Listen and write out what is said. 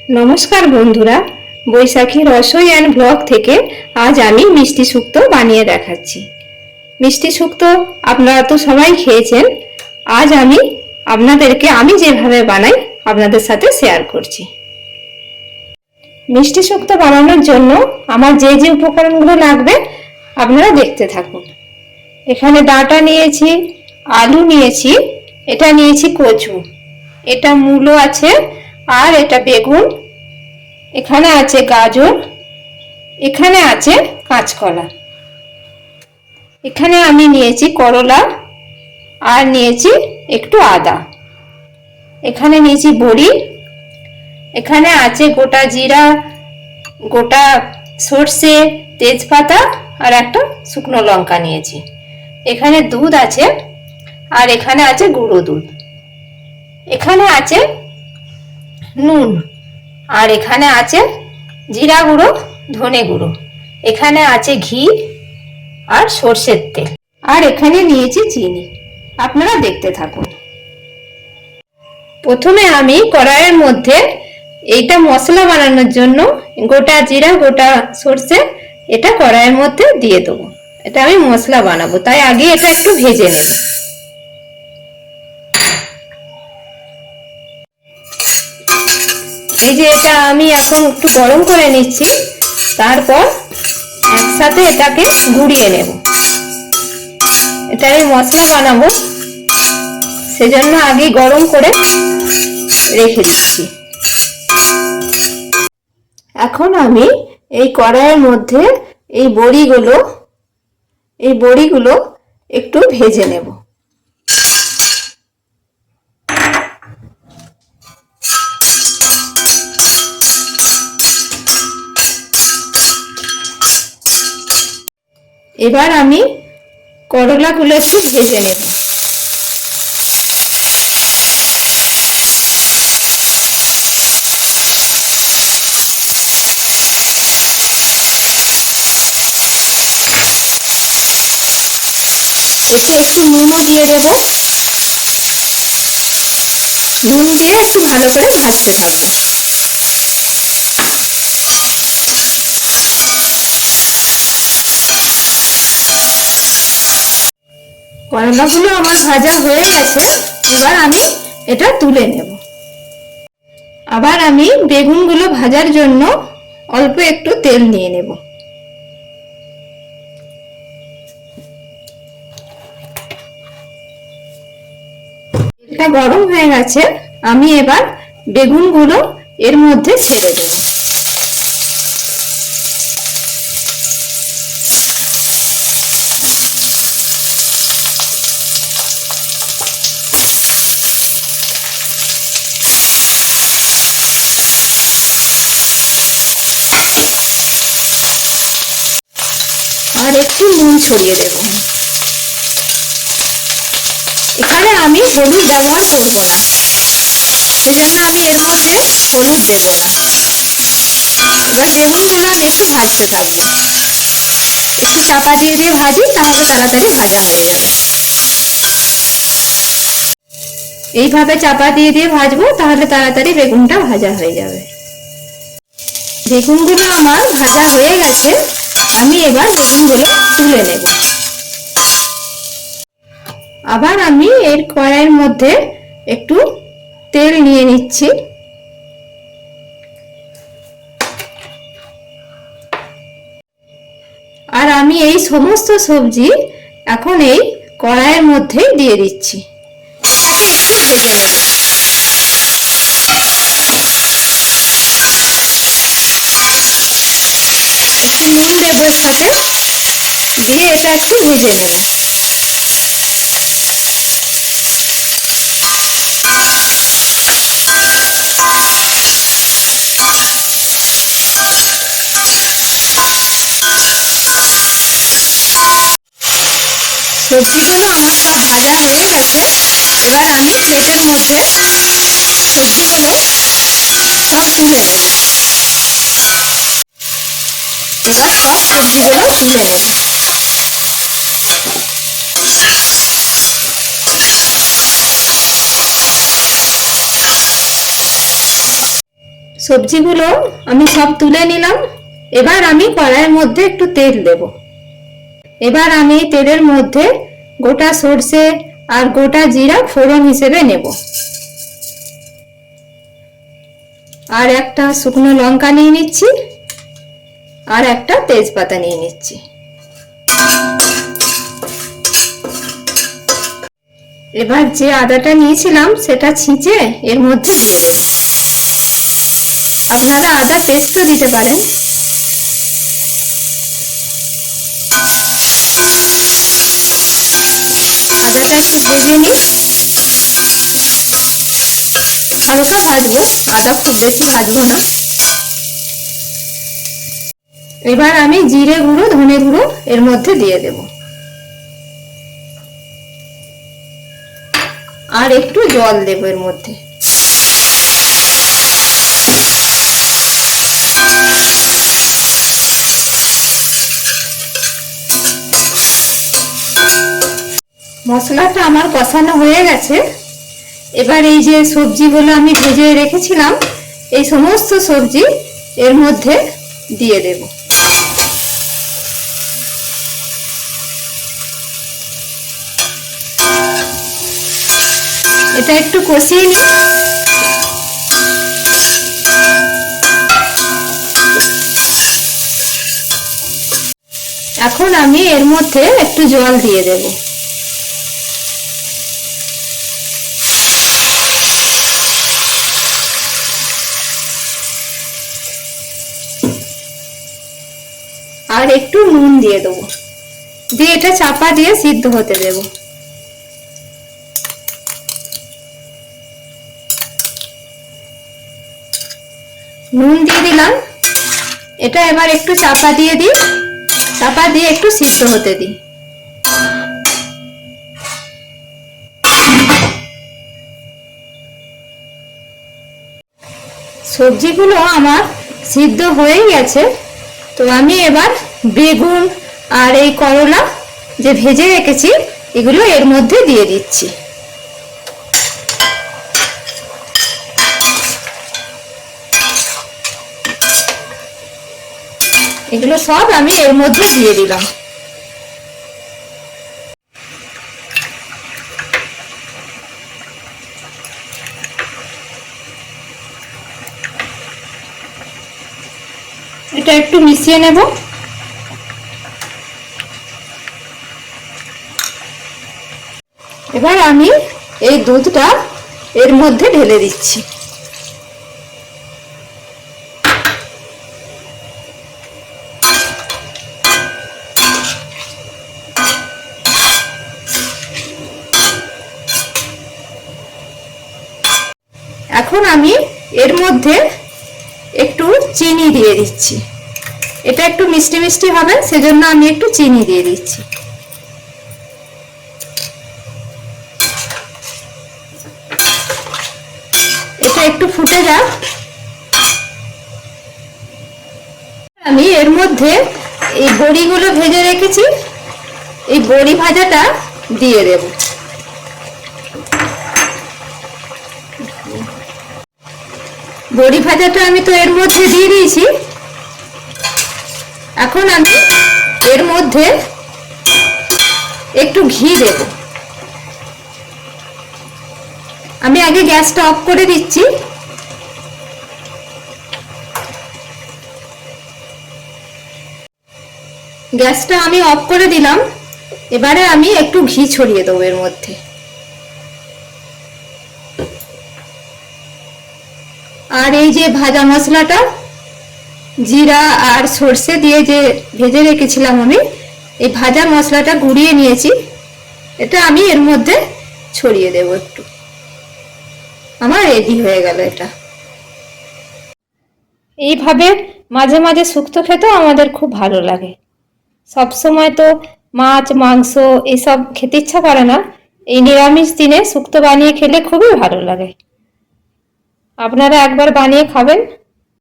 নমস্কার বন্ধুরা, বৈশাখী Rasoi and blog থেকে আজ আমি মিষ্টি শুক্তো বানিয়ে দেখাচ্ছি। মিষ্টি শুক্তো আপনারা তো সবাই খেয়েছেন। আজ আমি আপনাদেরকে আমি যেভাবে বানাই আপনাদের সাথে শেয়ার করছি। মিষ্টি শুক্তো বানানোর জন্য আমার যে যে উপকরণগুলো লাগবে আপনারা দেখতে থাকুন। এখানে ডাঁটা নিয়েছি, আলু নিয়েছি, এটা নিয়েছি কচু, এটা মূলো আছে, আর এটা বেগুন, এখানে আছে গাজর, এখানে আছে কাঁচকলা, এখানে আমি নিয়েছি করলা, আর নিয়েছি একটু আদা, এখানে নিয়েছি বড়ি, এখানে আছে গোটা জিরা, গোটা সর্ষে, তেজপাতা আর একটা শুকনো লঙ্কা নিয়েছি। এখানে দুধ আছে, আর এখানে আছে গুঁড়ো দুধ, এখানে আছে নুন, আর এখানে আছে জিরা গুঁড়ো, ধনে গুঁড়ো, এখানে আছে ঘি আর সর্ষের তেল, আর এখানে নিয়েছি চিনি। আপনারা দেখতে থাকুন। প্রথমে আমি কড়াইয়ের মধ্যে এইটা মশলা বানানোর জন্য গোটা জিরা, গোটা সর্ষে এটা কড়াইয়ের মধ্যে দিয়ে দেবো। এটা আমি মশলা বানাবো, তাই আগে এটা একটু ভেজে নেব। এই যে এটা আমি এখন একটু গরম করে নিচ্ছি, তারপর একসাথে এটাকে গুঁড়িয়ে নেব। এটা আমি মশলা বানাবো, সেজন্য আগে গরম করে রেখে দিচ্ছি। এখন আমি এই কড়াইয়ের মধ্যে এই বড়িগুলো একটু ভেজে নেব। এবার আমি করলাগুলো একটু ভেজে নেব। এতে একটু নুনও দিয়ে দেব। নুন দিয়ে একটু ভালো করে ভাজতে থাকবো। করলাগুলো আমার ভাজা হয়ে গেছে, এবার আমি এটা তুলে নেব। আবার আমি বেগুনগুলো ভাজার জন্য অল্প একটু তেল নিয়ে নেব। তেলটা গরম হয়ে গেছে, আমি এবার বেগুনগুলো এর মধ্যে ছেড়ে দেব। আর একটু নুন ছড়িয়ে দেব। এখানে আমি হলুদ ব্যবহার করব না, সেজন্য আমি এর মধ্যে হলুদ দেব না। এবার বেগুনগুলো আমি একটু ভাজতে থাকবো। একটু চাপা দিয়ে দিয়ে ভাজি, তাহলে তাড়াতাড়ি ভাজা হয়ে যাবে। এইভাবে চাপা দিয়ে দিয়ে ভাজবো, তাহলে তাড়াতাড়ি বেগুনটা ভাজা হয়ে যাবে। বেগুনগুলো আমার ভাজা হয়ে গেছে, আমি এবার বেগুনগুলো তুলে নেব। আবার আমি এর কড়াইয়ের মধ্যে একটু তেল নিয়ে নিচ্ছি। আর আমি এই সমস্ত সবজি এখন এই কড়াইয়ের মধ্যে দিয়ে দিচ্ছি। এটাকে একটু ভেজে নেব। একটু নুন দেবো এর সাথে, দিয়ে এটা একটু ভেজে নেব। সবজিগুলো আমার সব ভাজা হয়ে গেছে, এবার আমি প্লেটের মধ্যে সবজিগুলো সব তুলে নেব। এবার সব সবজিগুলো তুলে নেব। সবজিগুলো আমি সব তুলে নিলাম। এবার আমি কড়াইয়ের মধ্যে একটু তেল দেব। এবার আমি তেলের মধ্যে গোটা সর্ষে আর গোটা জিরা ফোড়ন হিসেবে নেব, আর একটা শুকনো লঙ্কা নিয়ে নিচ্ছি, আর একটা তেজপাতা নিয়ে নিচ্ছি। এবার যে আদাটা নিয়েছিলাম সেটা ছিঁচে এর মধ্যে দিয়ে দেব। আপনারা আদা পেস্টও দিতে পারেন। আদাটা একটু ভেজে নিই, হালকা ভাজবো, আদা খুব বেশি ভাজবো না। এবার আমি জিরে গুঁড়ো ধনে গুঁড়ো এর মধ্যে দিয়ে দেব, আর একটু জল দেব এর মধ্যে। মশলাটা আমার কষানো হয়ে গেছে। এবার এই যে সবজিগুলো আমি ভেজে রেখেছিলাম, এই সমস্ত সবজি এর মধ্যে দিয়ে দেব। এটা একটু কষিয়ে নিই। এখন আমি এর মধ্যে একটু জল দিয়ে দেব। আর একটু নুন দিয়ে দেবো, দিয়ে এটা চাপা দিয়ে সিদ্ধ হতে দেব। নুন দিয়ে দিলাম, এটা এবার একটু চাপা দিয়ে দিই, চাপা দিয়ে একটু সিদ্ধ হতে দিই। সবজিগুলো আমার সিদ্ধ হয়ে গেছে। তো আমি এবার বেগুন আর এই করলা যে ভেজে রেখেছি এগুলো এর মধ্যে দিয়ে দিচ্ছি। এগুলো সব আমি এর মধ্যে দিয়ে দিলাম। এটা একটু মিশিয়ে নেব। এবার আমি এই দুধটা এর মধ্যে ঢেলে দিচ্ছি। এখন আমি এর মধ্যে একটু চিনি দিয়ে দিচ্ছি। এটা একটু মিষ্টি মিষ্টি হবে, সেজন্য আমি একটু চিনি দিয়ে দিচ্ছি। এটা একটু ফুটে যাক। আমি এর মধ্যে এই বড়িগুলো ভেজে রেখেছি, এই বড়ি ভাজাটা দিয়ে দেব। বড়ি ভাজাটা আমি তো এর মধ্যে দিয়ে দিয়েছি। এখন আমি এর মধ্যে একটু ঘি দেব। আমি আগে গ্যাসটা অফ করে দিচ্ছি। গ্যাসটা আমি অফ করে দিলাম। এবারে আমি একটু ঘি ছড়িয়ে দেবো এর মধ্যে। আর এই যে ভাজা মশলাটা জিরা আর সর্ষে দিয়ে যে ভেজে রেখেছিলাম আমি, এই ভাজা মশলাটা গুঁড়িয়ে নিয়েছি, এটা আমি এর মধ্যে ছড়িয়ে দেব একটু। আমার রেডি হয়ে গেল এটা। এইভাবে মাঝে মাঝে শুক্তো খেতেও আমাদের খুব ভালো লাগে। সব সময় তো মাছ মাংস এসব খেতে ইচ্ছা করে না, এই নিরামিষ দিনে শুক্তো বানিয়ে খেলে খুবই ভালো লাগে। আপনারা একবার বানিয়ে খাবেন।